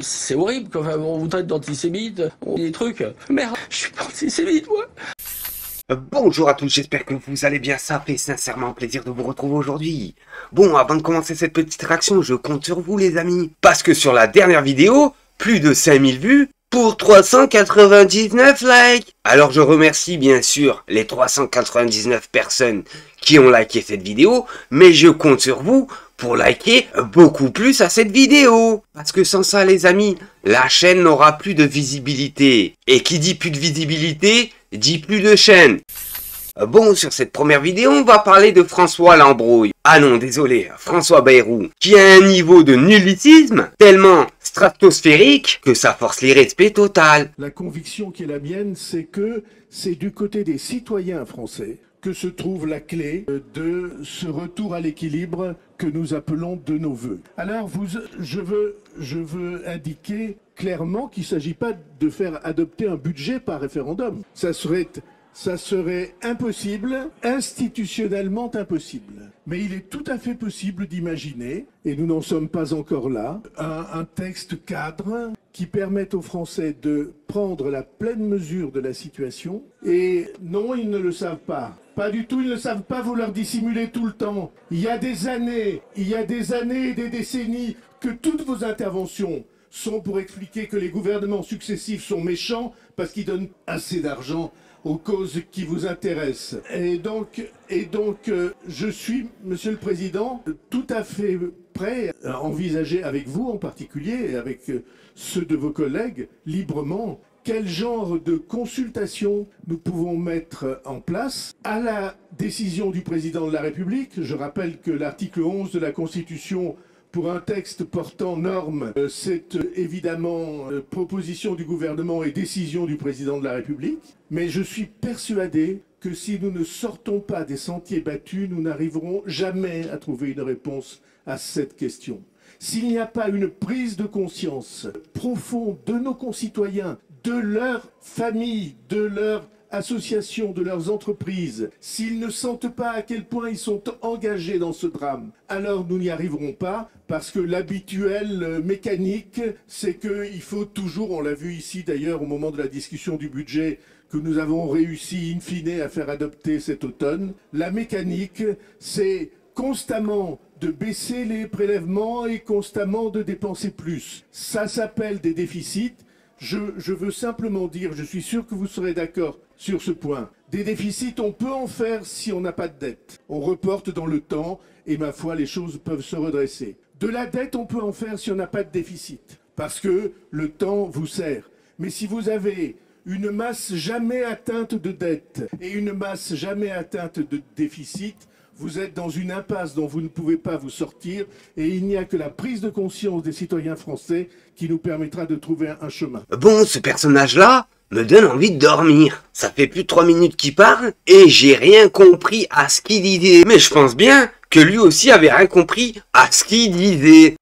C'est horrible quand on vous traite d'antisémite, on dit des trucs. Merde, je suis pas antisémite, moi. Bonjour à tous, j'espère que vous allez bien, ça fait sincèrement plaisir de vous retrouver aujourd'hui. Bon, avant de commencer cette petite réaction, je compte sur vous les amis. Parce que sur la dernière vidéo, plus de 5000 vues pour 399 likes. Alors je remercie bien sûr les 399 personnes qui ont liké cette vidéo, mais je compte sur vous pour liker beaucoup plus à cette vidéo. Parce que sans ça les amis, la chaîne n'aura plus de visibilité. Et qui dit plus de visibilité, dit plus de chaîne. Bon, sur cette première vidéo, on va parler de François Lambrouille. Ah non, désolé, François Bayrou, qui a un niveau de nullicisme tellement stratosphérique que ça force l'irrespect total. La conviction qui est la mienne, c'est que c'est du côté des citoyens français que se trouve la clé de ce retour à l'équilibre que nous appelons de nos voeux. Alors, je veux indiquer clairement qu'il ne s'agit pas de faire adopter un budget par référendum. Ça serait impossible, institutionnellement impossible. Mais il est tout à fait possible d'imaginer, et nous n'en sommes pas encore là, un texte cadre qui permette aux Français de prendre la pleine mesure de la situation. Et non, ils ne le savent pas. Pas du tout, ils ne savent pas, vous leur dissimulez tout le temps. Il y a des années et des décennies que toutes vos interventions sont pour expliquer que les gouvernements successifs sont méchants parce qu'ils donnent assez d'argent aux causes qui vous intéressent. Et donc, je suis, Monsieur le Président, tout à fait prêt à envisager avec vous en particulier et avec ceux de vos collègues librement quel genre de consultation nous pouvons mettre en place à la décision du Président de la République. Je rappelle que l'article 11 de la Constitution pour un texte portant norme, c'est évidemment proposition du gouvernement et décision du président de la République. Mais je suis persuadé que si nous ne sortons pas des sentiers battus, nous n'arriverons jamais à trouver une réponse à cette question. S'il n'y a pas une prise de conscience profonde de nos concitoyens, de leurs familles, de leurs associations, de leurs entreprises, s'ils ne sentent pas à quel point ils sont engagés dans ce drame, alors nous n'y arriverons pas, parce que l'habituel mécanique, c'est qu'il faut toujours, on l'a vu ici d'ailleurs au moment de la discussion du budget, que nous avons réussi in fine à faire adopter cet automne, la mécanique, c'est constamment de baisser les prélèvements et constamment de dépenser plus. Ça s'appelle des déficits. Je veux simplement dire, je suis sûr que vous serez d'accord sur ce point. Des déficits, on peut en faire si on n'a pas de dette. On reporte dans le temps et ma foi, les choses peuvent se redresser. De la dette, on peut en faire si on n'a pas de déficit. Parce que le temps vous sert. Mais si vous avez une masse jamais atteinte de dette et une masse jamais atteinte de déficit, vous êtes dans une impasse dont vous ne pouvez pas vous sortir et il n'y a que la prise de conscience des citoyens français qui nous permettra de trouver un chemin. Bon, ce personnage-là me donne envie de dormir. Ça fait plus de 3 minutes qu'il parle et j'ai rien compris à ce qu'il disait. Mais je pense bien que lui aussi avait rien compris à ce qu'il disait.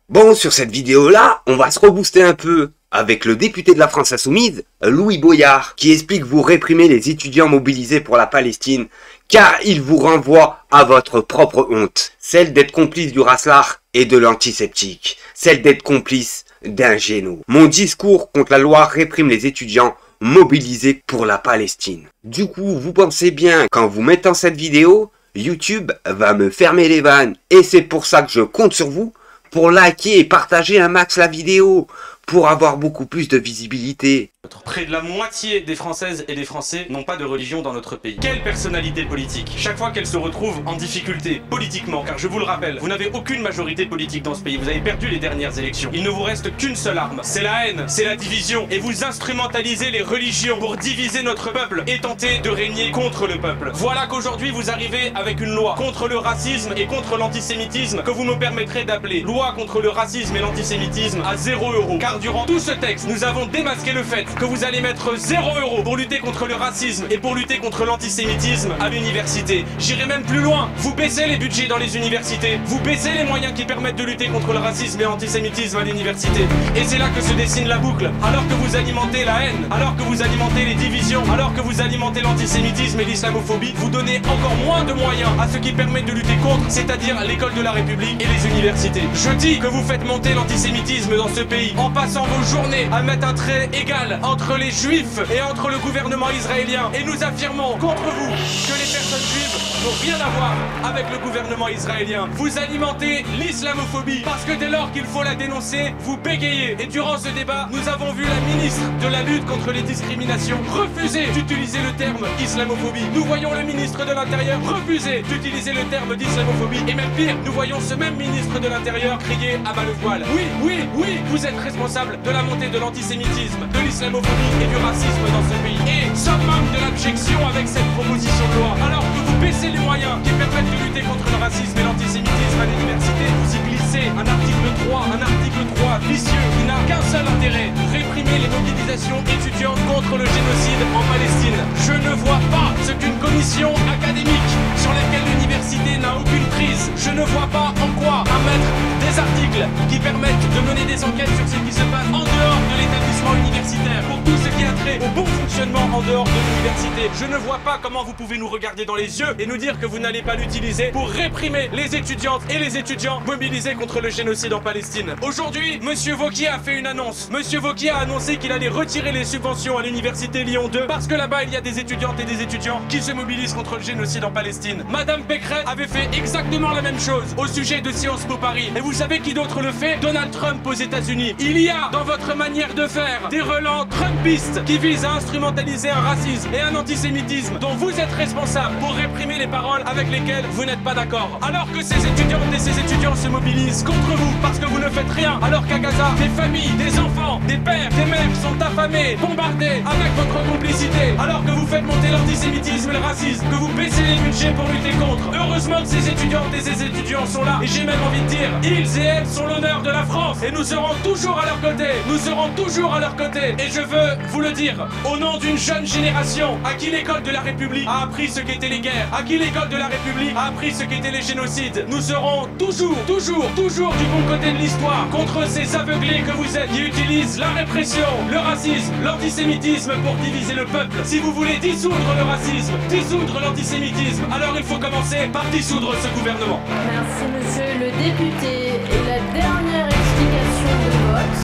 Bon, sur cette vidéo-là, on va se rebooster un peu avec le député de la France Insoumise, Louis Boyard, qui explique vous réprimer les étudiants mobilisés pour la Palestine, car il vous renvoie à votre propre honte, celle d'être complice du Raslar et de l'antiseptique, celle d'être complice d'un géno. Mon discours contre la loi réprime les étudiants mobilisés pour la Palestine. Du coup, vous pensez bien qu'en vous mettant cette vidéo, YouTube va me fermer les vannes, et c'est pour ça que je compte sur vous pour liker et partager un max la vidéo, pour avoir beaucoup plus de visibilité. Près de la moitié des Françaises et des Français n'ont pas de religion dans notre pays. Quelle personnalité politique, chaque fois qu'elle se retrouve en difficulté politiquement, car je vous le rappelle, vous n'avez aucune majorité politique dans ce pays, vous avez perdu les dernières élections. Il ne vous reste qu'une seule arme, c'est la haine, c'est la division, et vous instrumentalisez les religions pour diviser notre peuple et tenter de régner contre le peuple. Voilà qu'aujourd'hui vous arrivez avec une loi contre le racisme et contre l'antisémitisme que vous me permettrez d'appeler loi contre le racisme et l'antisémitisme à 0 €. Car durant tout ce texte, nous avons démasqué le fait que vous allez mettre 0 € pour lutter contre le racisme et pour lutter contre l'antisémitisme à l'université. J'irai même plus loin. Vous baissez les budgets dans les universités. Vous baissez les moyens qui permettent de lutter contre le racisme et l'antisémitisme à l'université. Et c'est là que se dessine la boucle. Alors que vous alimentez la haine, alors que vous alimentez les divisions, alors que vous alimentez l'antisémitisme et l'islamophobie, vous donnez encore moins de moyens à ce qui permet de lutter contre, c'est-à-dire l'école de la République et les universités. Je dis que vous faites monter l'antisémitisme dans ce pays en passant vos journées à mettre un trait égal entre les juifs et entre le gouvernement israélien. Et nous affirmons contre vous que les personnes juives n'ont rien à voir avec le gouvernement israélien. Vous alimentez l'islamophobie parce que dès lors qu'il faut la dénoncer, vous bégayez. Et durant ce débat, nous avons vu la ministre de la lutte contre les discriminations refuser d'utiliser le terme islamophobie. Nous voyons le ministre de l'Intérieur refuser d'utiliser le terme d'islamophobie. Et même pire, nous voyons ce même ministre de l'Intérieur crier à bas le voile. Oui, oui, oui, vous êtes responsable de la montée de l'antisémitisme, de l'islamophobie et du racisme dans ce pays. Et summum de l'abjection avec cette proposition de loi. Alors que vous baissez les moyens qui permettent de lutter contre le racisme et l'antisémitisme à l'université, vous y glissez un article 3 vicieux qui n'a qu'un seul intérêt, réprimer les mobilisations étudiantes contre le génocide en Palestine. Je ne vois pas ce qu'une commission académique sur laquelle l'université n'a aucune prise. Je ne vois pas en quoi mettre des articles qui permettent de mener des enquêtes sur ce qui se passe en dehors de l'établissement universitaire, pour tout ce qui a trait au bon fonctionnement en dehors de l'université. Je ne vois pas comment vous pouvez nous regarder dans les yeux et nous dire que vous n'allez pas l'utiliser pour réprimer les étudiantes et les étudiants mobilisés contre le génocide en Palestine. Aujourd'hui, Monsieur Wauquiez a fait une annonce. Monsieur Wauquiez a annoncé qu'il allait retirer les subventions à l'université Lyon 2 parce que là-bas il y a des étudiantes et des étudiants qui se mobilisent contre le génocide en Palestine. Madame Pécresse avait fait exactement la même chose au sujet de Sciences Po Paris. Et vous savez qui d'autre le fait? Donald Trump aux États-Unis. Il y a dans votre manière de faire des relents trumpistes qui visent à instrumentaliser un racisme et un antisémitisme dont vous êtes responsable pour réprimer les paroles avec lesquelles vous n'êtes pas d'accord. Alors que ces étudiantes et ces étudiants se mobilisent contre vous parce que vous ne faites rien, alors qu'à Gaza, des familles, des enfants, des pères, des mères sont affamés, bombardés avec votre complicité, alors que vous faites monter l'antisémitisme et le racisme, que vous baissez les budgets pour lutter contre. Heureusement que ces étudiantes et ces étudiants sont là, et j'ai même envie de dire, ils et elles sont l'honneur de la France, et nous serons toujours à leur côté, nous serons toujours à leur côté, et je veux vous le dire, au nom d'une jeune génération, à qui l'école de la République a appris ce qu'étaient les guerres, à qui l'école de la République a appris ce qu'étaient les génocides, nous serons toujours du bon côté de l'histoire, contre ces aveuglés que vous êtes, qui utilisent la répression, le racisme, l'antisémitisme pour diviser le peuple. Si vous voulez dissoudre le racisme, dissoudre l'antisémitisme, alors il faut commencer par dissoudre ce gouvernement. Merci monsieur le député. Et la dernière explication de vote.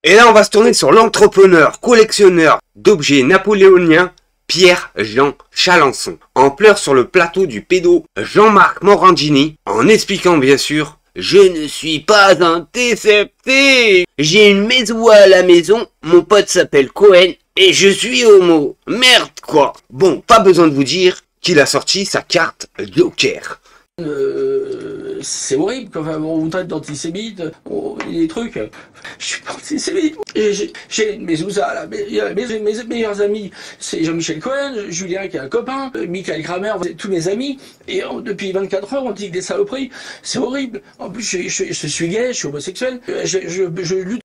Et là, on va se tourner sur l'entrepreneur, collectionneur d'objets napoléoniens, Pierre-Jean Chalençon, en pleurs sur le plateau du pédo Jean-Marc Morandini, en expliquant bien sûr: je ne suis pas intercepté. J'ai une maison à la maison, mon pote s'appelle Cohen et je suis homo. Merde quoi. Bon, pas besoin de vous dire qu'il a sorti sa carte Joker. C'est horrible, enfin, on vous traite d'antisémite, des trucs. Je suis pas antisémite. J'ai mes ousas là, mes meilleurs amis, c'est Jean-Michel Cohen, Julien qui est un copain, Michael Kramer, tous mes amis, et depuis 24 heures on dit que des saloperies, c'est horrible. En plus je suis gay, je suis homosexuel, je lutte.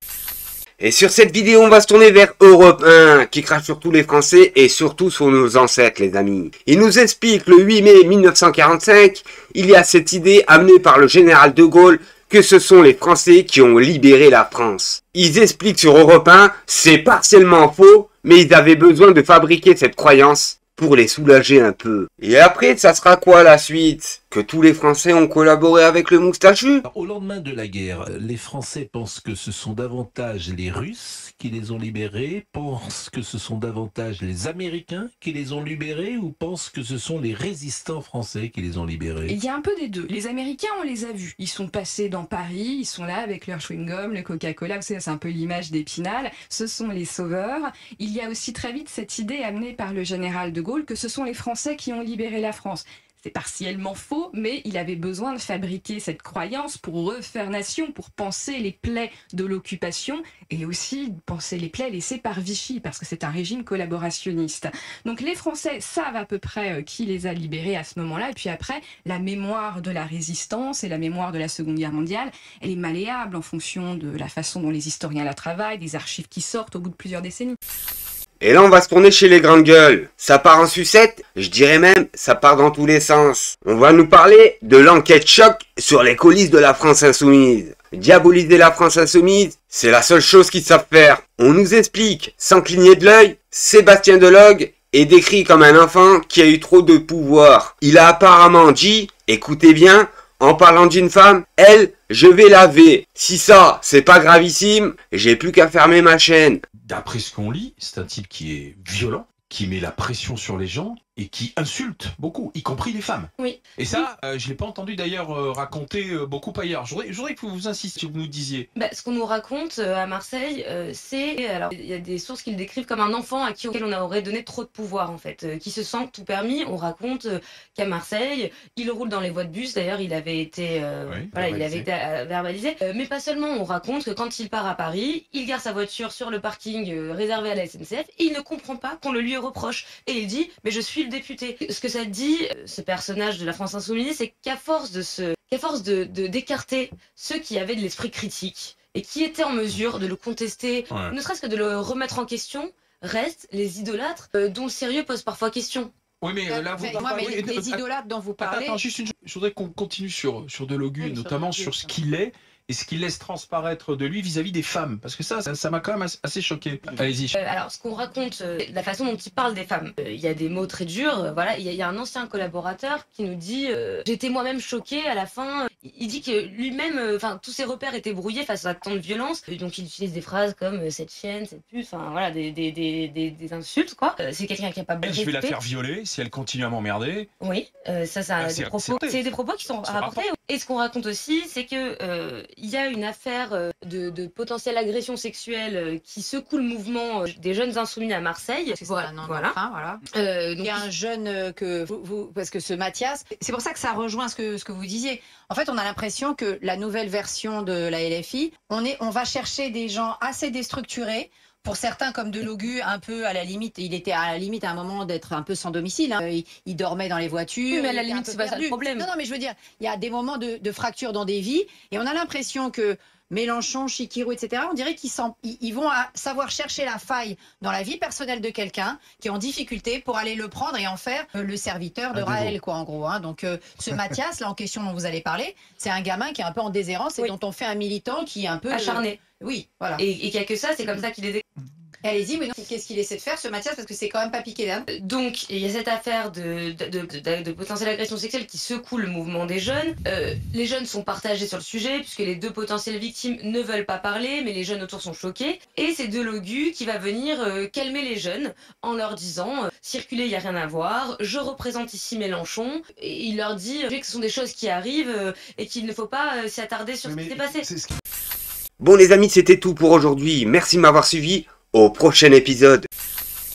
Et sur cette vidéo, on va se tourner vers Europe 1, qui crache sur tous les Français et surtout sur nos ancêtres, les amis. Il nous explique le 8 mai 1945, il y a cette idée amenée par le général de Gaulle que ce sont les Français qui ont libéré la France. Ils expliquent sur Europe 1, c'est partiellement faux, mais ils avaient besoin de fabriquer cette croyance pour les soulager un peu. Et après, ça sera quoi la suite? Que tous les Français ont collaboré avec le moustachu? Au lendemain de la guerre, les Français pensent que ce sont davantage les Russes qui les ont libérés, pensent que ce sont davantage les Américains qui les ont libérés, ou pensent que ce sont les résistants français qui les ont libérés? Il y a un peu des deux. Les Américains, on les a vus. Ils sont passés dans Paris, ils sont là avec leur chewing-gum, le Coca-Cola, vous savez, c'est un peu l'image d'Épinal. Ce sont les sauveurs. Il y a aussi très vite cette idée amenée par le général de Gaulle que ce sont les Français qui ont libéré la France. C'est partiellement faux, mais il avait besoin de fabriquer cette croyance pour refaire nation, pour penser les plaies de l'occupation et aussi penser les plaies laissées par Vichy, parce que c'est un régime collaborationniste. Donc les Français savent à peu près qui les a libérés à ce moment-là, et puis après, la mémoire de la résistance et la mémoire de la Seconde Guerre mondiale, elle est malléable en fonction de la façon dont les historiens la travaillent, des archives qui sortent au bout de plusieurs décennies. Et là, on va se tourner chez les grandes gueules. Ça part en sucette, je dirais même, ça part dans tous les sens. On va nous parler de l'enquête choc sur les coulisses de la France insoumise. Diaboliser la France insoumise, c'est la seule chose qu'ils savent faire. On nous explique, sans cligner de l'œil, Sébastien Delogue est décrit comme un enfant qui a eu trop de pouvoir. Il a apparemment dit, écoutez bien, en parlant d'une femme, elle, je vais laver. Si ça, c'est pas gravissime, j'ai plus qu'à fermer ma chaîne. D'après ce qu'on lit, c'est un type qui est violent, qui met la pression sur les gens et qui insulte beaucoup, y compris les femmes. Oui. Et ça, je l'ai pas entendu d'ailleurs raconter beaucoup ailleurs. Je voudrais que vous insistiez, que vous nous disiez. Ce qu'on nous raconte à Marseille, c'est... Alors, il y a des sources qui le décrivent comme un enfant auquel on aurait donné trop de pouvoir, en fait, qui se sent tout permis. On raconte qu'à Marseille, il roule dans les voies de bus. D'ailleurs, il avait été, verbalisé. Mais pas seulement, on raconte que quand il part à Paris, il gare sa voiture sur le parking réservé à la SNCF et il ne comprend pas qu'on le lui reproche. Et il dit, mais je suis le député. Ce que ça dit, ce personnage de la France insoumise, c'est qu'à force d'écarter ceux qui avaient de l'esprit critique et qui étaient en mesure de le contester, ne serait-ce que de le remettre en question, restent les idolâtres dont le sérieux pose parfois question. Oui, mais là, vous... les idolâtres dont vous parlez... Attends, juste je voudrais qu'on continue sur Delogu, notamment sur ce qu'il est et ce qu'il laisse transparaître de lui vis-à-vis des femmes. Parce que ça m'a quand même assez choqué. Allez-y. Alors, ce qu'on raconte, la façon dont il parle des femmes, il y a des mots très durs. Voilà, il y a un ancien collaborateur qui nous dit j'étais moi-même choqué à la fin. Il dit que lui-même, tous ses repères étaient brouillés face à tant de violence. Donc, il utilise des phrases comme cette chienne, cette pute, voilà, des insultes, quoi. C'est quelqu'un qui a pas de respect. Je vais la faire violer si elle continue à m'emmerder. Oui, c'est des propos qui sont rapportés. Et ce qu'on raconte aussi, c'est que il y a une affaire de potentielle agression sexuelle qui secoue le mouvement des jeunes insoumis à Marseille. Voilà. Il y a un jeune parce que ce Mathias, c'est pour ça que ça rejoint ce que vous disiez. En fait, on a l'impression que la nouvelle version de la LFI, on va chercher des gens assez déstructurés. Pour certains, comme Delogu, un peu à la limite, il était à la limite à un moment d'être un peu sans domicile. Hein. Il dormait dans les voitures. Oui, mais à la limite, c'est pas ça le problème. Non, mais je veux dire, il y a des moments de fracture dans des vies, et on a l'impression que Mélenchon, Chikirou, etc., on dirait qu'ils vont savoir chercher la faille dans la vie personnelle de quelqu'un qui est en difficulté pour aller le prendre et en faire le serviteur de Raël, quoi, en gros. Hein. Donc, ce Mathias, là, en question dont vous allez parler, c'est un gamin qui est un peu en déshérence et dont on fait un militant qui est un peu... acharné. Oui, voilà. Et qu'il n'y a que ça, c'est comme ça qu'il est... Allez-y, mais non, qu'est-ce qu'il essaie de faire, ce Mathias, parce que c'est quand même pas piqué là. Donc, il y a cette affaire de potentielle agression sexuelle qui secoue le mouvement des jeunes. Les jeunes sont partagés sur le sujet, puisque les deux potentielles victimes ne veulent pas parler, mais les jeunes autour sont choqués. Et c'est Delogu qui va venir calmer les jeunes en leur disant circuler, il n'y a rien à voir, je représente ici Mélenchon. Et il leur dit que ce sont des choses qui arrivent et qu'il ne faut pas s'y attarder sur ce qui s'est passé. Bon les amis, c'était tout pour aujourd'hui. Merci de m'avoir suivi. Au prochain épisode.